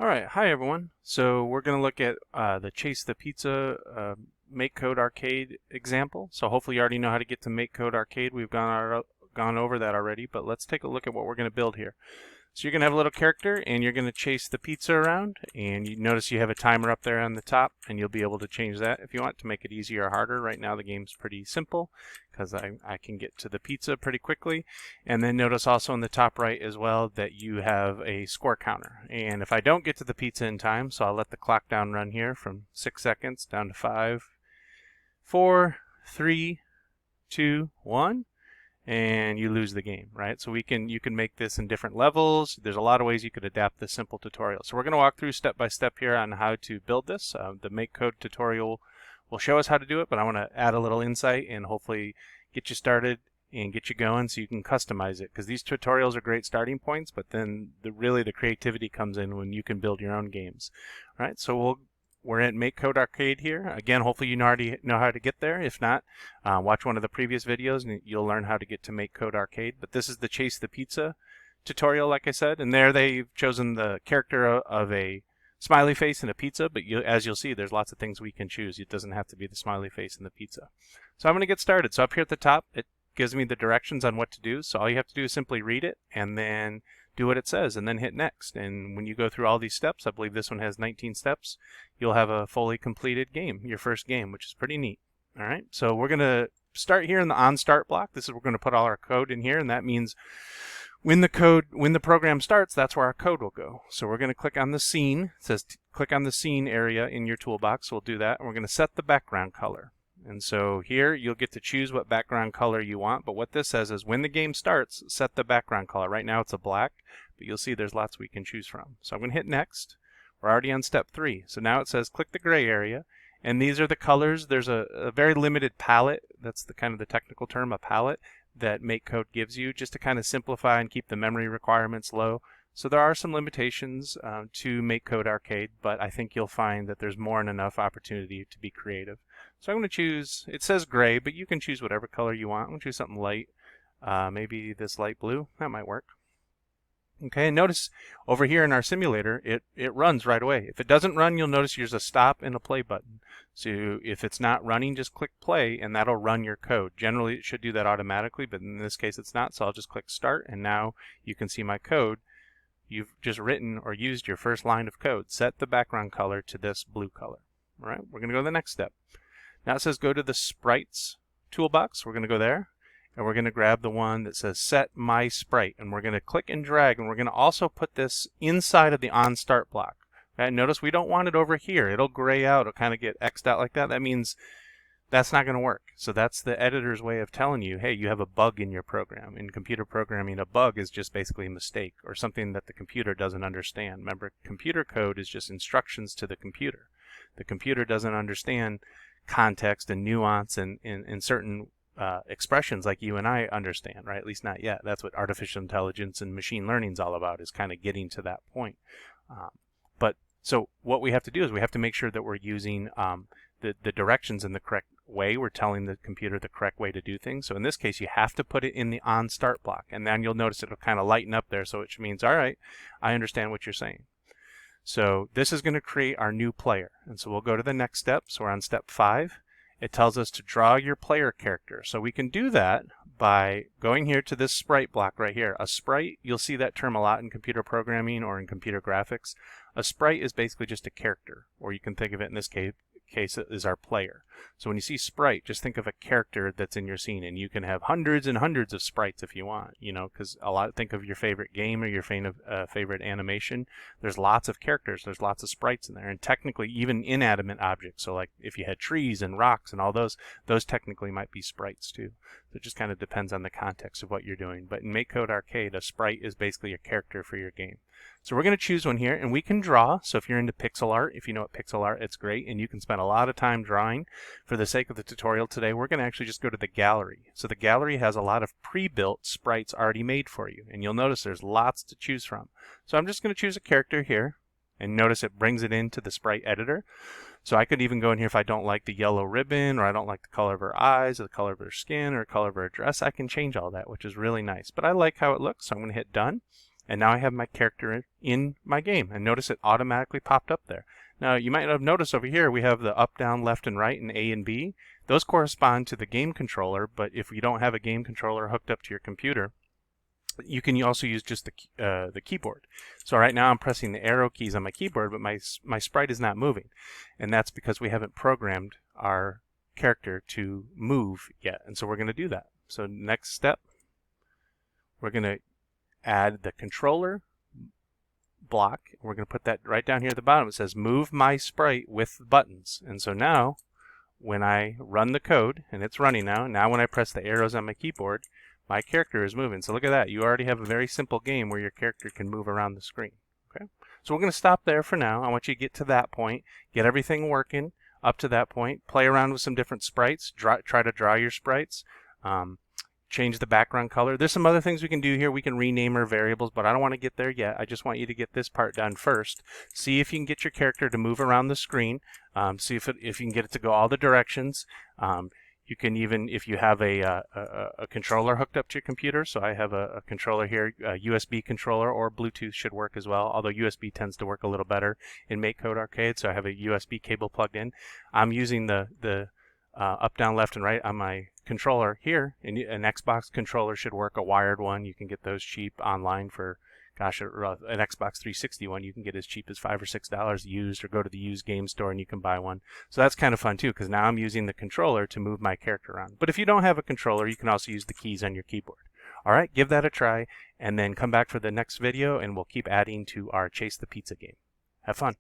Alright, hi everyone. So we're going to look at the Chase the Pizza MakeCode Arcade example. So hopefully you already know how to get to MakeCode Arcade. We've gone over that already, but let's take a look at what we're going to build here. So you're going to have a little character and you're going to chase the pizza around, and you notice you have a timer up there on the top, and you'll be able to change that if you want to make it easier or harder. Right now the game's pretty simple because I can get to the pizza pretty quickly. And then notice also in the top right as well that you have a score counter. And if I don't get to the pizza in time, so I'll let the clock down run here from 6 seconds down to 5, 4, 3, 2, 1. And you lose the game, right? So you can make this in different levels. There's a lot of ways you could adapt this simple tutorial. So we're going to walk through step by step here on how to build this. The MakeCode tutorial will show us how to do it, but I want to add a little insight and hopefully get you started and get you going so you can customize it, because these tutorials are great starting points, but then really the creativity comes in when you can build your own games. All right, so we're at MakeCode Arcade here. Again, hopefully you already know how to get there. If not, watch one of the previous videos and you'll learn how to get to MakeCode Arcade. But this is the Chase the Pizza tutorial, like I said, and there they've chosen the character of a smiley face and a pizza, but as you'll see, there's lots of things we can choose. It doesn't have to be the smiley face and the pizza. So I'm going to get started. So up here at the top, it gives me the directions on what to do. So all you have to do is simply read it and then do what it says and then hit next. And when you go through all these steps, I believe this one has 19 steps, you'll have a fully completed game, your first game, which is pretty neat. All right, so we're going to start here in the on start block. This is where we're going to put all our code in here, and that means when the program starts, that's where our code will go. So we're going to click on the scene. It says click on the scene area in your toolbox. So we'll do that, and we're going to set the background color. And so here you'll get to choose what background color you want, but what this says is when the game starts, set the background color. Right now it's a black, but you'll see there's lots we can choose from. So I'm going to hit next. We're already on step 3. So now it says click the gray area, and these are the colors. There's a very limited palette. That's the kind of the technical term, a palette, that MakeCode gives you just to kind of simplify and keep the memory requirements low. So there are some limitations to MakeCode Arcade, but I think you'll find that there's more than enough opportunity to be creative. So I'm going to choose, it says gray, but you can choose whatever color you want. I'm going to choose something light, maybe this light blue. That might work. Okay, and notice over here in our simulator, it runs right away. If it doesn't run, you'll notice there's a stop and a play button. So if it's not running, just click play and that'll run your code. Generally, it should do that automatically, but in this case it's not, so I'll just click start, and now you can see my code. You've just written or used your first line of code. Set the background color to this blue color. All right, we're going to go to the next step. Now it says go to the Sprites toolbox. We're going to go there, and we're going to grab the one that says set my sprite, and we're going to click and drag, and we're going to also put this inside of the on start block. Okay, notice we don't want it over here. It'll gray out. It'll kind of get X'd out like that. That means that's not going to work. So that's the editor's way of telling you, hey, you have a bug in your program. In computer programming, a bug is just basically a mistake or something that the computer doesn't understand. Remember, computer code is just instructions to the computer. The computer doesn't understand context and nuance and certain expressions like you and I understand, right? At least not yet. That's what artificial intelligence and machine learning is all about, is kind of getting to that point. So what we have to do is we have to make sure that we're using the directions in the correct way. We're telling the computer the correct way to do things. So in this case, you have to put it in the on start block, and then you'll notice it'll kind of lighten up there, so which means, all right, I understand what you're saying. So this is going to create our new player, and so we'll go to the next step. So we're on step 5. It tells us to draw your player character. So we can do that by going here to this sprite block right here. A sprite, you'll see that term a lot in computer programming or in computer graphics. A sprite is basically just a character, or you can think of it in this case is our player. So when you see sprite, just think of a character that's in your scene, and you can have hundreds and hundreds of sprites if you want, you know, because think of your favorite game or your favorite animation. There's lots of characters, there's lots of sprites in there, and technically even inanimate objects. So like if you had trees and rocks and all those technically might be sprites too. So it just kind of depends on the context of what you're doing. But in MakeCode Arcade, a sprite is basically a character for your game. So we're going to choose one here, and we can draw. So if you're into pixel art, if you know what pixel art, it's great, and you can spend a lot of time drawing. For the sake of the tutorial today, we're going to actually just go to the gallery. So the gallery has a lot of pre-built sprites already made for you, and you'll notice there's lots to choose from. So I'm just going to choose a character here, and notice it brings it into the sprite editor. So I could even go in here if I don't like the yellow ribbon, or I don't like the color of her eyes, or the color of her skin, or the color of her dress. I can change all that, which is really nice. But I like how it looks, so I'm going to hit done. And now I have my character in my game. And notice it automatically popped up there. Now you might have noticed over here we have the up, down, left, and right, and A and B. Those correspond to the game controller, but if you don't have a game controller hooked up to your computer, you can also use just the keyboard. So right now I'm pressing the arrow keys on my keyboard, but my sprite is not moving. And that's because we haven't programmed our character to move yet. And so we're going to do that. So next step, we're going to add the controller block. We're going to put that right down here at the bottom. It says move my sprite with buttons. And so now when I run the code, and it's running now when I press the arrows on my keyboard, my character is moving. So look at that. You already have a very simple game where your character can move around the screen. Okay. So we're going to stop there for now. I want you to get to that point, get everything working up to that point, play around with some different sprites, try to draw your sprites, change the background color. There's some other things we can do here. We can rename our variables, but I don't want to get there yet. I just want you to get this part done first. See if you can get your character to move around the screen. See if you can get it to go all the directions. You can even, if you have a controller hooked up to your computer, so I have a controller here, a USB controller, or Bluetooth should work as well, although USB tends to work a little better in MakeCode Arcade, so I have a USB cable plugged in. I'm using the up, down, left, and right on my controller here. And an Xbox controller should work, a wired one. You can get those cheap online for, gosh, an Xbox 360 one you can get as cheap as $5 or $6 used, or go to the used game store and you can buy one. So that's kind of fun too, because now I'm using the controller to move my character around. But if you don't have a controller, you can also use the keys on your keyboard. All right, give that a try, and then come back for the next video, and we'll keep adding to our Chase the Pizza game. Have fun.